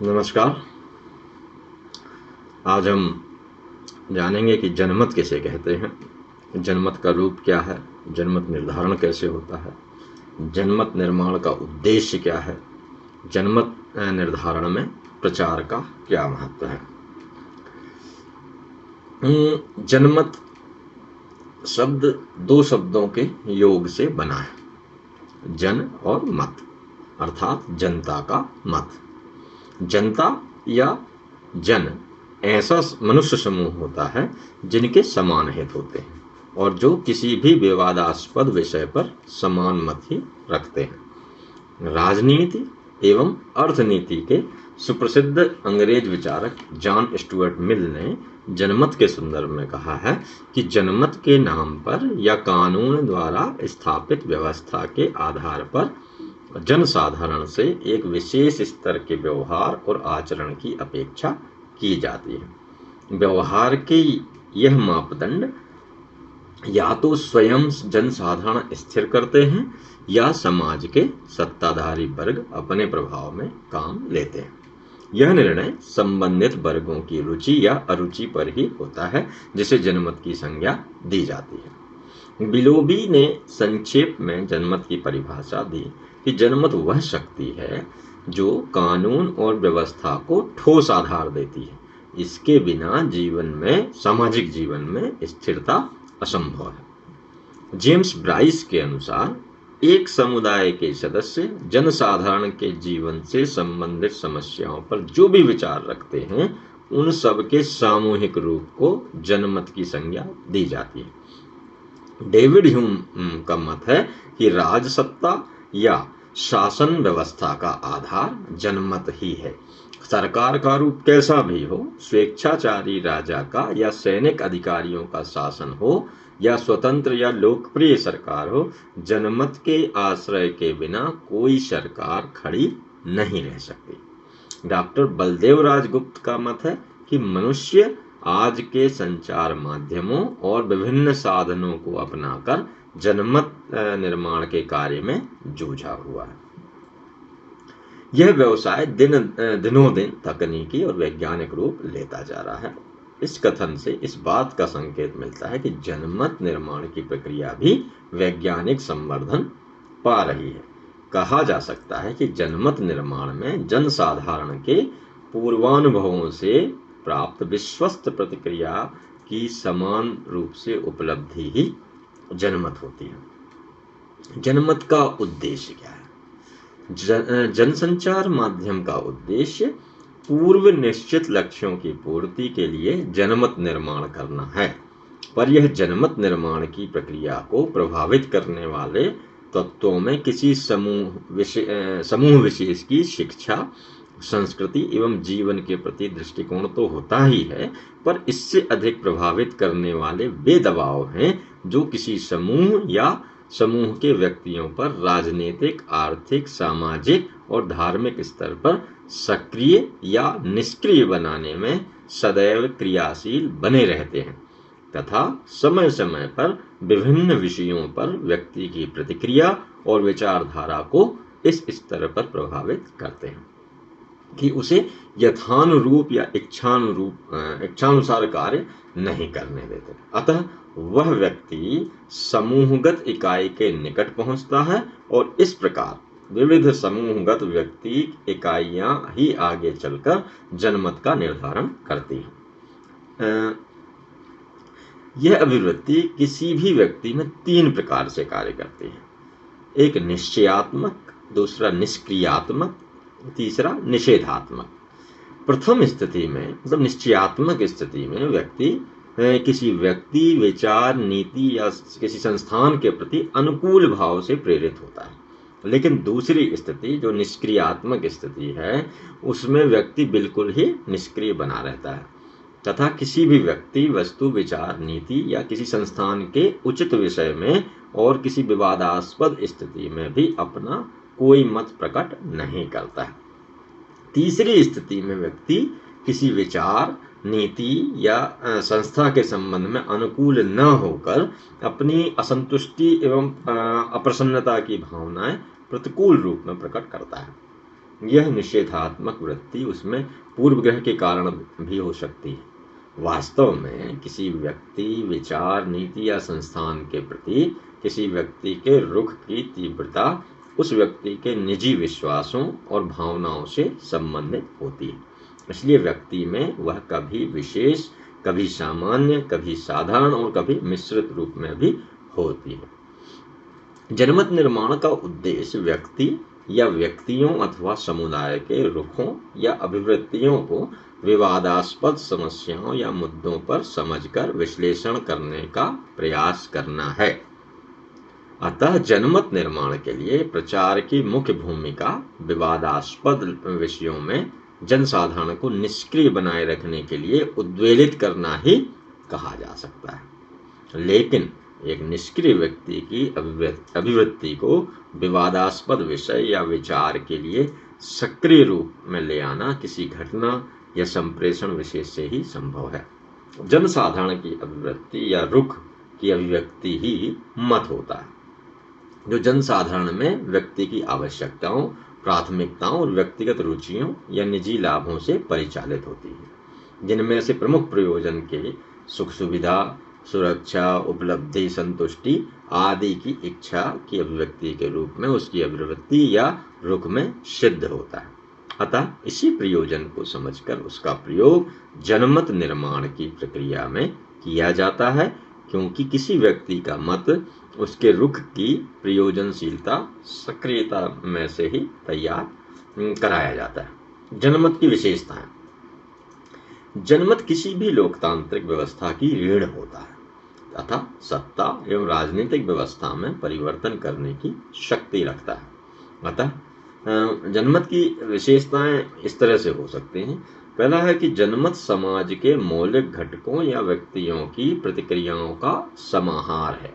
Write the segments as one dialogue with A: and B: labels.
A: नमस्कार। आज हम जानेंगे कि जनमत किसे कहते हैं, जनमत का रूप क्या है, जनमत निर्धारण कैसे होता है, जनमत निर्माण का उद्देश्य क्या है, जनमत निर्धारण में प्रचार का क्या महत्व है। जनमत शब्द दो शब्दों के योग से बना है, जन और मत, अर्थात जनता का मत। जनता या जन ऐसा मनुष्य समूह होता है जिनके समान हित होते हैं और जो किसी भी विवादास्पद विषय पर समान मत ही रखते हैं। राजनीति एवं अर्थनीति के सुप्रसिद्ध अंग्रेज विचारक जॉन स्टुअर्ट मिल ने जनमत के संदर्भ में कहा है कि जनमत के नाम पर या कानून द्वारा स्थापित व्यवस्था के आधार पर जनसाधारण से एक विशेष स्तर के व्यवहार और आचरण की अपेक्षा की जाती है। व्यवहार के यह मापदंड या तो स्वयं जनसाधारण स्थिर करते हैं या समाज के सत्ताधारी वर्ग अपने प्रभाव में काम लेते हैं। यह निर्णय संबंधित वर्गों की रुचि या अरुचि पर ही होता है, जिसे जनमत की संज्ञा दी जाती है। बिलोबी ने संक्षेप में जनमत की परिभाषा दी कि जनमत वह शक्ति है जो कानून और व्यवस्था को ठोस आधार देती है। इसके बिना जीवन में, सामाजिक जीवन में स्थिरता असंभव है। जेम्स ब्राइस के अनुसार एक समुदाय के सदस्य जनसाधारण के जीवन से संबंधित समस्याओं पर जो भी विचार रखते हैं, उन सब के सामूहिक रूप को जनमत की संज्ञा दी जाती है। डेविड ह्यूम का मत है कि राजसत्ता या शासन व्यवस्था का आधार जनमत ही है। सरकार का रूप कैसा भी हो, स्वेच्छाचारी राजा का या सैनिक अधिकारियों का शासन हो या स्वतंत्र या लोकप्रिय सरकार हो, जनमत के आश्रय के बिना कोई सरकार खड़ी नहीं रह सकती। डॉक्टर बलदेव राजगुप्त का मत है कि मनुष्य आज के संचार माध्यमों और विभिन्न साधनों को अपनाकर जनमत निर्माण के कार्य में जूझा हुआ है। यह व्यवसाय दिनों दिन तकनीकी और वैज्ञानिक रूप लेता जा रहा है। इस कथन से इस बात का संकेत मिलता है कि जनमत निर्माण की प्रक्रिया भी वैज्ञानिक संवर्धन पा रही है। कहा जा सकता है कि जनमत निर्माण में जनसाधारण के पूर्वानुभवों से प्राप्त विश्वस्त प्रतिक्रिया की समान रूप से उपलब्धि ही जनमत होती है। जनमत का उद्देश्य क्या है? जनसंचार माध्यम का उद्देश्य पूर्व निश्चित लक्ष्यों की पूर्ति के लिए जनमत निर्माण करना है, पर यह जनमत निर्माण की प्रक्रिया को प्रभावित करने वाले तत्वों में किसी समूह विशेष की शिक्षा, संस्कृति एवं जीवन के प्रति दृष्टिकोण तो होता ही है, पर इससे अधिक प्रभावित करने वाले वे दबाव हैं जो किसी समूह या समूह के व्यक्तियों पर राजनीतिक, आर्थिक, सामाजिक और धार्मिक स्तर पर सक्रिय या निष्क्रिय बनाने में सदैव क्रियाशील बने रहते हैं तथा समय समय पर विभिन्न विषयों पर व्यक्ति की प्रतिक्रिया और विचारधारा को इस स्तर पर प्रभावित करते हैं कि उसे यथानुरूप या इच्छानुसार कार्य नहीं करने देते। अतः वह व्यक्ति समूहगत इकाई के निकट पहुंचता है और इस प्रकार विविध समूहगत व्यक्ति इकाइयां ही आगे चलकर जनमत का निर्धारण करती हैं। यह अभिवृत्ति किसी भी व्यक्ति में तीन प्रकार से कार्य करती है। एक निश्चयात्मक, दूसरा निष्क्रियात्मक, तीसरा निषेधात्मक। प्रथम स्थिति में, मतलब निश्चयात्मक स्थिति में, व्यक्ति किसी व्यक्ति, विचार, नीति या किसी संस्थान के प्रति अनुकूल भाव से प्रेरित होता है। लेकिन दूसरी स्थिति जो निष्क्रियात्मक स्थिति है, उसमें व्यक्ति बिल्कुल ही निष्क्रिय बना रहता है तथा किसी भी व्यक्ति, वस्तु, विचार, नीति या किसी संस्थान के उचित विषय में और किसी विवादास्पद स्थिति में भी अपना कोई मत प्रकट नहीं करता है। तीसरी स्थिति में व्यक्ति किसी विचार, नीति या संस्था के संबंध में अनुकूल न होकर अपनी असंतुष्टि एवं अप्रसन्नता की भावनाएं प्रतिकूल रूप में प्रकट करता है। यह निषेधात्मक वृत्ति उसमें पूर्वग्रह के कारण भी हो सकती है। वास्तव में किसी व्यक्ति, विचार, नीति या संस्थान के प्रति किसी व्यक्ति के रुख की तीव्रता उस व्यक्ति के निजी विश्वासों और भावनाओं से संबंधित होती है। इसलिए व्यक्ति में वह कभी विशेष, कभी सामान्य, कभी साधारण और कभी मिश्रित रूप में भी होती है। जनमत निर्माण का उद्देश्य व्यक्ति या व्यक्तियों अथवा समुदाय के रुखों या अभिवृत्तियों को विवादास्पद समस्याओं या मुद्दों पर समझकर विश्लेषण करने का प्रयास करना है। अतः जनमत निर्माण के लिए प्रचार की मुख्य भूमिका विवादास्पद विषयों में जनसाधारण को निष्क्रिय बनाए रखने के लिए उद्वेलित करना ही कहा जा सकता है। लेकिन एक निष्क्रिय व्यक्ति की अभिवृत्ति को विवादास्पद विषय या विचार के लिए सक्रिय रूप में ले आना किसी घटना या संप्रेषण विशेष से ही संभव है। जनसाधारण की अभिवृत्ति या रुख की अभिव्यक्ति ही मत होता है, जो जनसाधारण में व्यक्ति की आवश्यकताओं, प्राथमिकताओं और व्यक्तिगत रुचियों या निजी लाभों से परिचालित होती है, जिनमें से प्रमुख प्रयोजन के सुख सुविधा, सुरक्षा, उपलब्धि, संतुष्टि आदि की इच्छा की अभिव्यक्ति के रूप में उसकी अभिवृत्ति या रुख में सिद्ध होता है। अतः इसी प्रयोजन को समझकर उसका प्रयोग जनमत निर्माण की प्रक्रिया में किया जाता है, क्योंकि किसी व्यक्ति का मत उसके रुख की प्रयोजनशीलता, सक्रियता में से ही तैयार कराया जाता है। जनमत की विशेषताएं। जनमत किसी भी लोकतांत्रिक व्यवस्था की रीढ़ होता है तथा सत्ता एवं राजनीतिक व्यवस्था में परिवर्तन करने की शक्ति रखता है। अतः जनमत की विशेषताएं इस तरह से हो सकती हैं। पहला है कि जनमत समाज के मौलिक घटकों या व्यक्तियों की प्रतिक्रियाओं का समाहार है।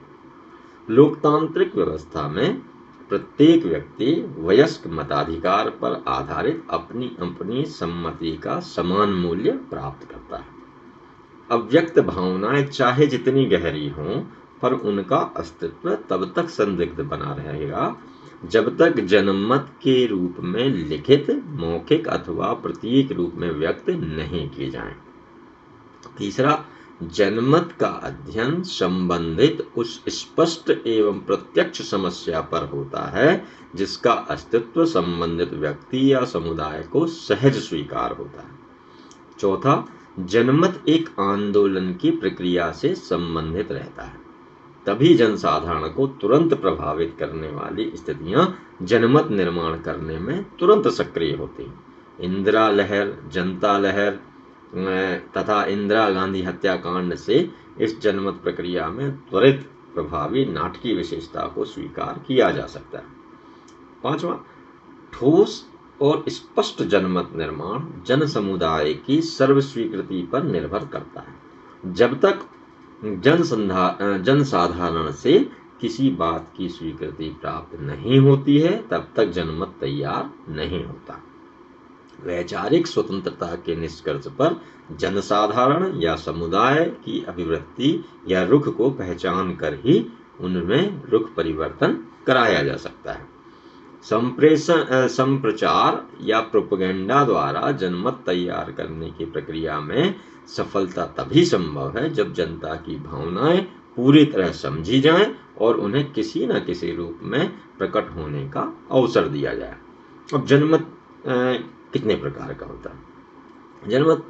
A: लोकतांत्रिक व्यवस्था में प्रत्येक व्यक्ति वयस्क मताधिकार पर आधारित अपनी अपनी सम्मति का समान मूल्य प्राप्त करता है। अव्यक्त भावनाएं चाहे जितनी गहरी हों, पर उनका अस्तित्व तब तक संदिग्ध बना रहेगा जब तक जनमत के रूप में लिखित, मौखिक अथवा प्रतीक रूप में व्यक्त नहीं किए जाएं। तीसरा, जनमत का अध्ययन संबंधित उस स्पष्ट एवं प्रत्यक्ष समस्या पर होता है जिसका अस्तित्व संबंधित व्यक्ति या समुदाय को सहज स्वीकार होता है। चौथा, जनमत एक आंदोलन की प्रक्रिया से संबंधित रहता है, तभी जनसाधारण को तुरंत प्रभावित करने वाली स्थितियां जनमत निर्माण करने में तुरंत सक्रिय होती हैं। इंदिरा लहर, जनता लहर तथा इंदिरा गांधी हत्याकांड से इस जनमत प्रक्रिया में त्वरित, प्रभावी, नाटकीय विशेषता को स्वीकार किया जा सकता है। पांचवा, ठोस और स्पष्ट जनमत निर्माण जन समुदाय की सर्व स्वीकृति पर निर्भर करता है। जब तक जनसाधारण से किसी बात की स्वीकृति प्राप्त नहीं होती है, तब तक जनमत तैयार नहीं होता। वैचारिक स्वतंत्रता के निष्कर्ष पर जनसाधारण या समुदाय की अभिवृत्ति या रुख को पहचान कर ही उनमें रुख परिवर्तन कराया जा सकता है। संप्रचार या प्रोपेगेंडा द्वारा जनमत तैयार करने की प्रक्रिया में सफलता तभी संभव है जब जनता की भावनाएं पूरी तरह समझी जाएं और उन्हें किसी न किसी रूप में प्रकट होने का अवसर दिया जाए। अब जनमत कितने प्रकार का होता है? जनमत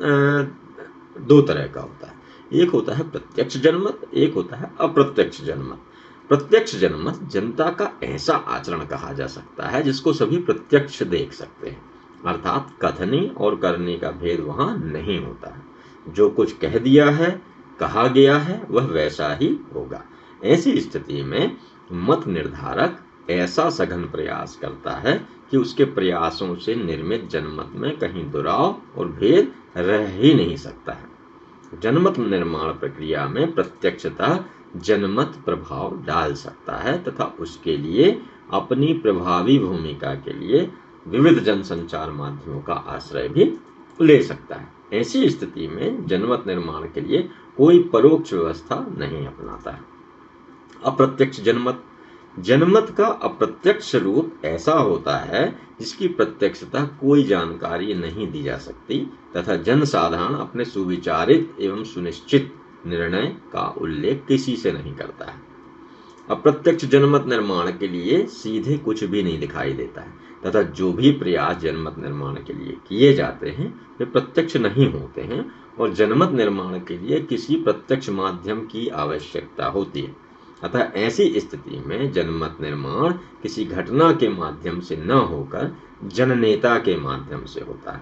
A: दो तरह का होता है। एक होता है प्रत्यक्ष जनमत, एक होता है अप्रत्यक्ष जनमत। प्रत्यक्ष जनमत जनता का ऐसा आचरण कहा जा सकता है जिसको सभी प्रत्यक्ष देख सकते हैं, अर्थात कथनी और करने का भेद वहां नहीं होता है। जो कुछ कह दिया है, कहा गया है, वह वैसा ही होगा। ऐसी स्थिति में मत निर्धारक ऐसा सघन प्रयास करता है कि उसके प्रयासों से निर्मित जनमत में कहीं दुराव और भेद रह ही नहीं सकता है। जनमत निर्माण प्रक्रिया में प्रत्यक्षतः जनमत प्रभाव डाल सकता है तथा उसके लिए अपनी प्रभावी भूमिका के लिए विविध जनसंचार माध्यमों का आश्रय भी ले सकता है। ऐसी स्थिति में जनमत निर्माण के लिए कोई परोक्ष व्यवस्था नहीं अपनाता है। अप्रत्यक्ष जनमत। जनमत का अप्रत्यक्ष रूप ऐसा होता है जिसकी प्रत्यक्षता कोई जानकारी नहीं दी जा सकती तथा जनसाधारण अपने सुविचारित एवं सुनिश्चित निर्णय का उल्लेख किसी से नहीं करता है। अप्रत्यक्ष जनमत निर्माण के लिए सीधे कुछ भी नहीं दिखाई देता है तथा जो भी प्रयास जनमत निर्माण के लिए किए जाते हैं वे प्रत्यक्ष नहीं होते हैं और जनमत निर्माण के लिए किसी प्रत्यक्ष माध्यम की आवश्यकता होती है। अतः ऐसी स्थिति में जनमत निर्माण किसी घटना के माध्यम से न होकर जननेता के माध्यम से होता है,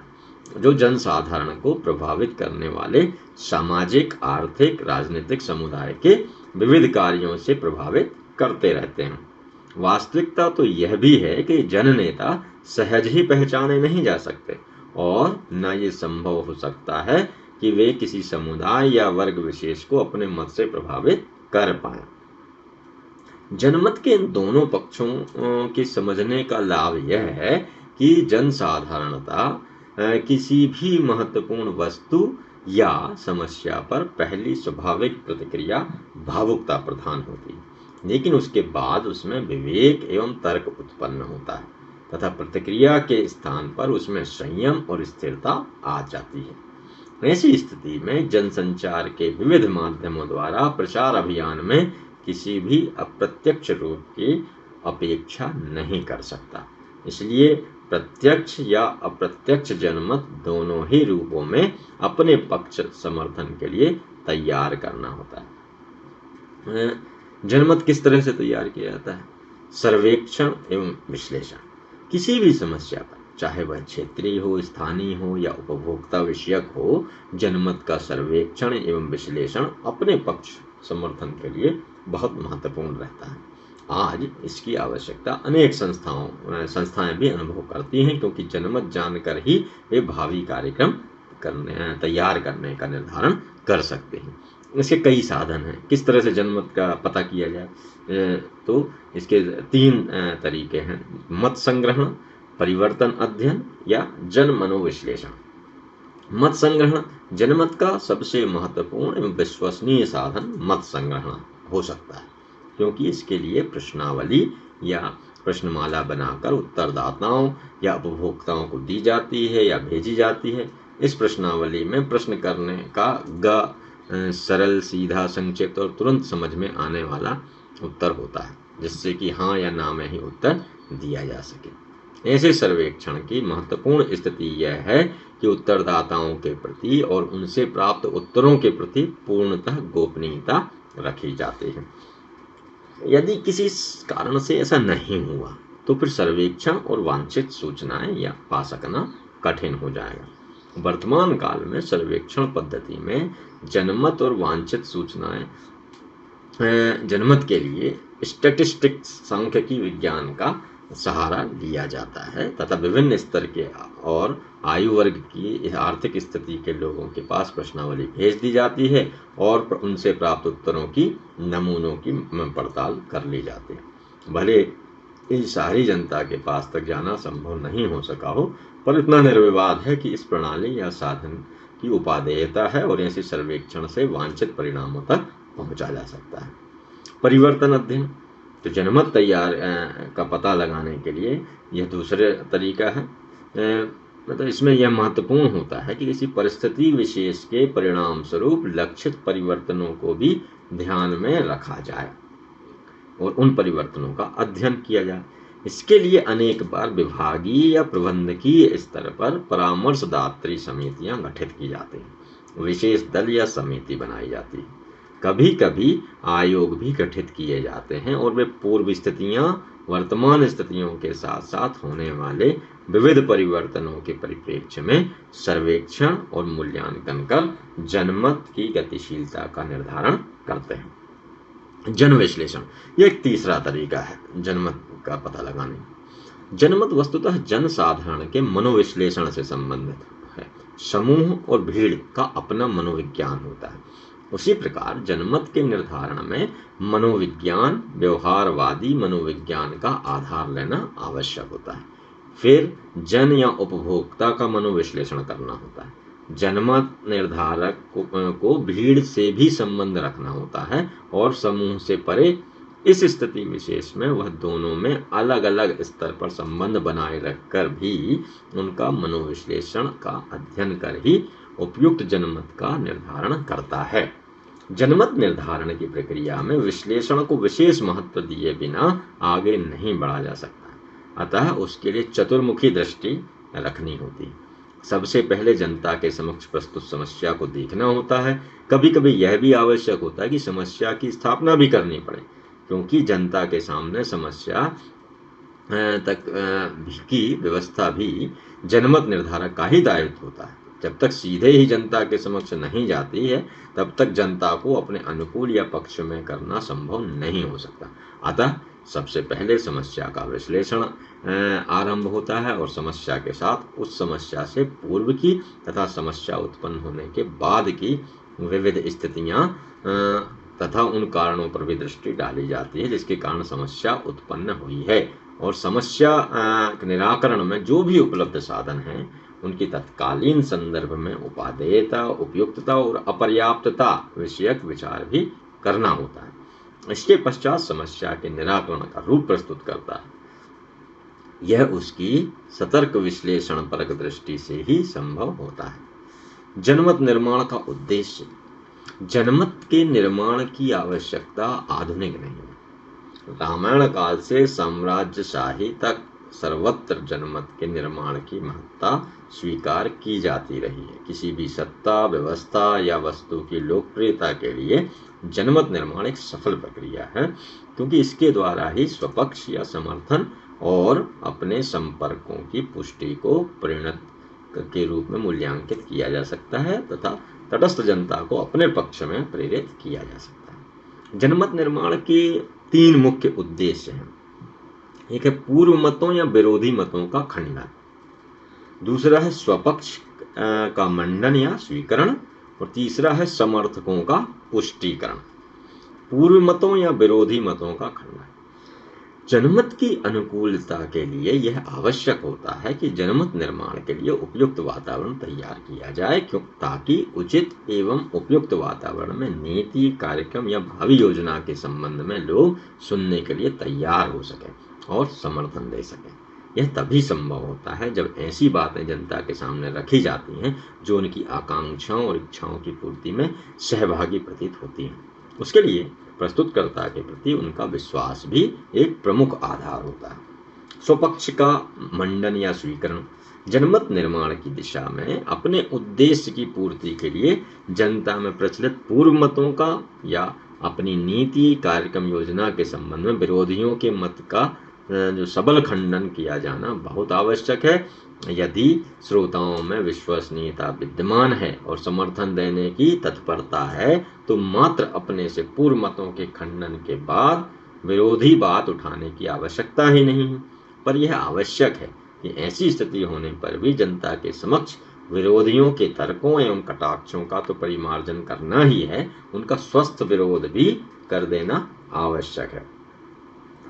A: जो जनसाधारण को प्रभावित करने वाले सामाजिक, आर्थिक, राजनीतिक समुदाय के विविध कार्यों से प्रभावित करते रहते हैं। वास्तविकता तो यह भी है कि जननेता सहज ही पहचाने नहीं जा सकते और न ये संभव हो सकता है कि वे किसी समुदाय या वर्ग विशेष को अपने मत से प्रभावित कर पाए। जनमत के इन दोनों पक्षों के समझने का लाभ यह है कि जनसाधारणता किसी भी महत्वपूर्ण वस्तु या समस्या पर पहली स्वाभाविक प्रतिक्रिया भावुकता प्रधान होती है, लेकिन उसके बाद उसमें विवेक एवं तर्क उत्पन्न होता है तथा प्रतिक्रिया के स्थान पर उसमें संयम और स्थिरता आ जाती है। ऐसी स्थिति में जनसंचार के विविध माध्यमों द्वारा प्रचार अभियान में किसी भी अप्रत्यक्ष रूप की अपेक्षा नहीं कर सकता। इसलिए प्रत्यक्ष या अप्रत्यक्ष जनमत दोनों ही रूपों में अपने पक्ष समर्थन के लिए तैयार करना होता है। जनमत किस तरह से तैयार किया जाता है? सर्वेक्षण एवं विश्लेषण। किसी भी समस्या पर, चाहे वह क्षेत्रीय हो, स्थानीय हो या उपभोक्ता विषयक हो, जनमत का सर्वेक्षण एवं विश्लेषण अपने पक्ष समर्थन के लिए बहुत महत्वपूर्ण रहता है। आज इसकी आवश्यकता अनेक संस्थाएं भी अनुभव करती हैं, क्योंकि जनमत जानकर ही वे भावी कार्यक्रम तैयार करने का निर्धारण कर सकते हैं। इसके कई साधन हैं। किस तरह से जनमत का पता किया जाए? तो इसके 3 तरीके हैं: मत संग्रहण, परिवर्तन अध्ययन या जन मनोविश्लेषण। मत संग्रहण जनमत का सबसे महत्वपूर्ण एवं विश्वसनीय साधन मत संग्रहण हो सकता है, क्योंकि इसके लिए प्रश्नावली या प्रश्नमाला बनाकर उत्तरदाताओं या उपभोक्ताओं को दी जाती है या भेजी जाती है। इस प्रश्नावली में प्रश्न करने का सरल, सीधा, संक्षिप्त और तुरंत समझ में आने वाला उत्तर होता है, जिससे कि हाँ या ना में ही उत्तर दिया जा सके। ऐसे सर्वेक्षण की महत्वपूर्ण स्थिति यह है कि उत्तरदाताओं के प्रति और उनसे प्राप्त उत्तरों के प्रति पूर्णतः गोपनीयता रखी जाती है। यदि किसी कारण से ऐसा नहीं हुआ तो फिर सर्वेक्षण और वांछित सूचनाएं या पा सकना कठिन हो जाएगा। वर्तमान काल में सर्वेक्षण पद्धति में जनमत और वांछित सूचनाएं जनमत के लिए स्टैटिस्टिक्स, सांख्यिकी विज्ञान का सहारा लिया जाता है तथा विभिन्न स्तर के और आयु वर्ग की आर्थिक स्थिति के लोगों के पास प्रश्नावली भेज दी जाती है और उनसे प्राप्त उत्तरों की नमूनों की पड़ताल कर ली जाती है। भले इस सारी जनता के पास तक जाना संभव नहीं हो सका हो, पर इतना निर्विवाद है कि इस प्रणाली या साधन की उपादेयता है और ऐसे सर्वेक्षण से वांछित परिणामों तक पहुंचा जा सकता है। परिवर्तन अध्ययन तो जनमत तैयार का पता लगाने के लिए यह दूसरे तरीका है। मतलब इसमें यह महत्वपूर्ण होता है कि किसी परिस्थिति विशेष के परिणाम स्वरूप लक्षित परिवर्तनों को भी ध्यान में रखा जाए और उन परिवर्तनों का अध्ययन किया जाए। इसके लिए अनेक बार विभागीय या प्रबंधकीय स्तर पर परामर्शदात्री समितियां गठित की जाती हैं, विशेष दल या समिति बनाई जाती है। कभी कभी आयोग भी गठित किए जाते हैं और वे पूर्व स्थितियां, वर्तमान स्थितियों के साथ साथ होने वाले विविध परिवर्तनों के परिप्रेक्ष्य में सर्वेक्षण और मूल्यांकन कर जनमत की गतिशीलता का निर्धारण करते हैं। जन विश्लेषण यह एक तीसरा तरीका है जनमत का पता लगाने। जनमत वस्तुतः जनसाधारण के मनोविश्लेषण से संबंधित है। समूह और भीड़ का अपना मनोविज्ञान होता है। उसी प्रकार जनमत के निर्धारण में मनोविज्ञान, व्यवहारवादी मनोविज्ञान का आधार लेना आवश्यक होता है। फिर जन या उपभोक्ता का मनोविश्लेषण करना होता है। जनमत निर्धारक को भीड़ से भी संबंध रखना होता है और समूह से परे इस स्थिति विशेष में वह दोनों में अलग अलग स्तर पर संबंध बनाए रखकर भी उनका मनोविश्लेषण का अध्ययन कर ही उपयुक्त जनमत का निर्धारण करता है। जनमत निर्धारण की प्रक्रिया में विश्लेषण को विशेष महत्व दिए बिना आगे नहीं बढ़ा जा सकता, अतः उसके लिए चतुर्मुखी दृष्टि रखनी होती। सबसे पहले जनता के समक्ष प्रस्तुत समस्या को देखना होता है। कभी कभी यह भी आवश्यक होता है कि समस्या की स्थापना भी करनी पड़े, क्योंकि जनता के सामने समस्या तक की व्यवस्था भी जनमत निर्धारक का ही दायित्व होता है। जब तक सीधे ही जनता के समक्ष नहीं जाती है, तब तक जनता को अपने अनुकूल या पक्ष में करना संभव नहीं हो सकता। अतः सबसे पहले समस्या का विश्लेषण आरंभ होता है और समस्या के साथ उस समस्या से पूर्व की तथा समस्या उत्पन्न होने के बाद की विविध स्थितियां तथा उन कारणों पर भी दृष्टि डाली जाती है जिसके कारण समस्या उत्पन्न हुई है, और समस्या निराकरण में जो भी उपलब्ध साधन हैं उनकी तत्कालीन संदर्भ में उपादेयता, उपयुक्तता और अपर्याप्तता विषयक विचार भी करना होता है। इसके पश्चात समस्या के निराकरण का रूप प्रस्तुत करता है। यह उसकी सतर्क विश्लेषण परक दृष्टि से ही संभव होता है। जनमत निर्माण का उद्देश्य। जनमत के निर्माण की आवश्यकता आधुनिक नहीं है। रामायण काल से साम्राज्यशाही तक सर्वत्र जनमत के निर्माण की महत्ता स्वीकार की जाती रही है। किसी भी सत्ता, व्यवस्था या वस्तु की लोकप्रियता के लिए जनमत निर्माण एक सफल प्रक्रिया है, क्योंकि इसके द्वारा ही स्वपक्ष या समर्थन और अपने संपर्कों की पुष्टि को परिणत के रूप में मूल्यांकित किया जा सकता है तथा तटस्थ जनता को अपने पक्ष में प्रेरित किया जा सकता है। जनमत निर्माण के 3 मुख्य उद्देश्य हैं। एक है पूर्व मतों या विरोधी मतों का खंडन, दूसरा है स्वपक्ष का मंडन या स्वीकरण, और तीसरा है समर्थकों का पुष्टिकरण। पूर्व मतों या विरोधी मतों का खंडन। जनमत की अनुकूलता के लिए यह आवश्यक होता है कि जनमत निर्माण के लिए उपयुक्त वातावरण तैयार किया जाए, ताकि उचित एवं उपयुक्त वातावरण में नीति, कार्यक्रम या भावी योजना के संबंध में लोग सुनने के लिए तैयार हो सकें और समर्थन दे सकें। यह तभी संभव होता है जब ऐसी बातें जनता के सामने रखी जाती हैं जो उनकी आकांक्षाओं और इच्छाओं की पूर्ति में सहभागी प्रतीत होती हैं। उसके लिए प्रस्तुतकर्ता के प्रति उनका विश्वास भी एक प्रमुख आधार होता है। स्वपक्ष का मंडन या स्वीकरण। जनमत निर्माण की दिशा में अपने उद्देश्य की पूर्ति के लिए जनता में प्रचलित पूर्व मतों का या अपनी नीति, कार्यक्रम, योजना के संबंध में विरोधियों के मत का जो सबल खंडन किया जाना बहुत आवश्यक है। यदि श्रोताओं में विश्वसनीयता विद्यमान है और समर्थन देने की तत्परता है, तो मात्र अपने से पूर्व मतों के खंडन के बाद विरोधी बात उठाने की आवश्यकता ही नहीं है। पर यह आवश्यक है कि ऐसी स्थिति होने पर भी जनता के समक्ष विरोधियों के तर्कों एवं कटाक्षों का तो परिमार्जन करना ही है, उनका स्वस्थ विरोध भी कर देना आवश्यक है।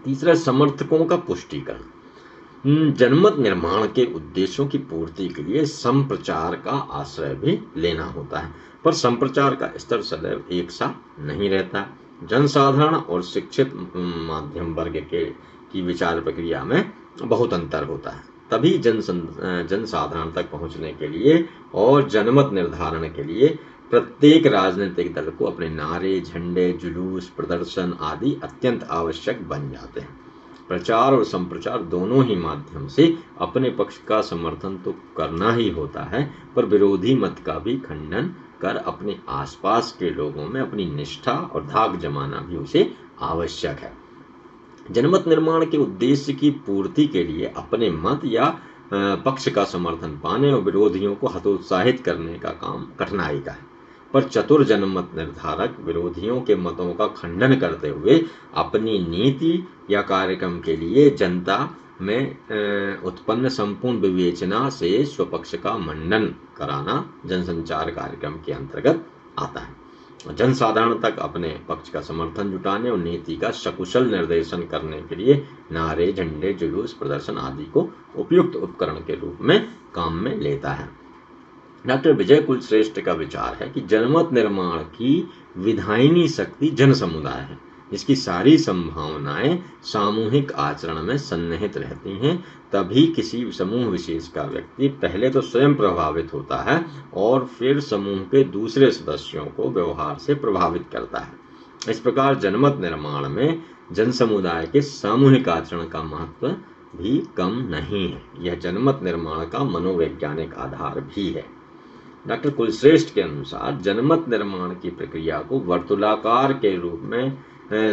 A: तीसरा, समर्थकों का पुष्टिकरण। जनमत निर्माण के उद्देश्यों की पूर्ति के लिए संप्रचार का आश्रय भी लेना होता है, पर संप्रचार का स्तर सदैव एक सा नहीं रहता। जनसाधारण और शिक्षित माध्यम वर्ग की विचार प्रक्रिया में बहुत अंतर होता है। तभी जनसाधारण तक पहुंचने के लिए और जनमत निर्धारण के लिए प्रत्येक राजनीतिक दल को अपने नारे, झंडे, जुलूस, प्रदर्शन आदि अत्यंत आवश्यक बन जाते हैं। प्रचार और संप्रचार दोनों ही माध्यम से अपने पक्ष का समर्थन तो करना ही होता है, पर विरोधी मत का भी खंडन कर अपने आसपास के लोगों में अपनी निष्ठा और धाक जमाना भी उसे आवश्यक है। जनमत निर्माण के उद्देश्य की पूर्ति के लिए अपने मत या पक्ष का समर्थन पाने और विरोधियों को हतोत्साहित करने का काम कठिनाई का है, पर चतुर जनमत निर्धारक विरोधियों के मतों का खंडन करते हुए अपनी नीति या कार्यक्रम के लिए जनता में उत्पन्न संपूर्ण विवेचना से स्वपक्ष का मंडन कराना जनसंचार कार्यक्रम के अंतर्गत आता है। जनसाधारण तक अपने पक्ष का समर्थन जुटाने और नीति का सकुशल निर्देशन करने के लिए नारे, झंडे, जुलूस, प्रदर्शन आदि को उपयुक्त उपकरण के रूप में काम में लेता है। डॉक्टर विजय कुलश्रेष्ठ का विचार है कि जनमत निर्माण की विधायिनी शक्ति जन समुदाय है, इसकी सारी संभावनाएं सामूहिक आचरण में सन्निहित रहती हैं। तभी किसी समूह विशेष का व्यक्ति पहले तो स्वयं प्रभावित होता है और फिर समूह के दूसरे सदस्यों को व्यवहार से प्रभावित करता है। इस प्रकार जनमत निर्माण में जन समुदाय के सामूहिक आचरण का महत्व भी कम नहीं है। यह जनमत निर्माण का मनोवैज्ञानिक आधार भी है। डॉक्टर कुलश्रेष्ठ के अनुसार जनमत निर्माण की प्रक्रिया को वर्तुलाकार के रूप में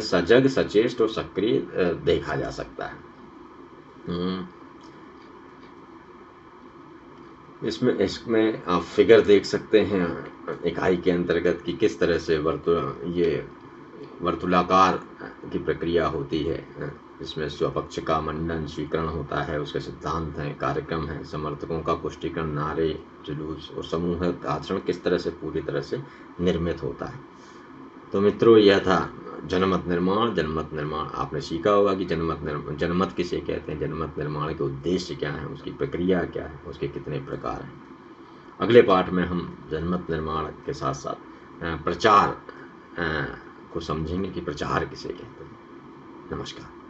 A: सजग, सचेष्ट और सक्रिय देखा जा सकता है। इसमें आप फिगर देख सकते हैं इकाई के अंतर्गत कि किस तरह से वर्तुलाकार की प्रक्रिया होती है। इसमें स्वपक्ष का मंडन, स्वीकरण होता है, उसके सिद्धांत हैं, कार्यक्रम है, समर्थकों का पुष्टिकरण, नारे, जुलूस और समूह आचरण किस तरह से पूरी तरह से निर्मित होता है। तो मित्रों, यह था जनमत निर्माण। जनमत निर्माण आपने सीखा होगा कि जनमत किसे कहते हैं, जनमत निर्माण के उद्देश्य क्या है, उसकी प्रक्रिया क्या है, उसके कितने प्रकार हैं। अगले पाठ में हम जनमत निर्माण के साथ साथ प्रचार को समझेंगे कि प्रचार किसे कहते हैं। नमस्कार।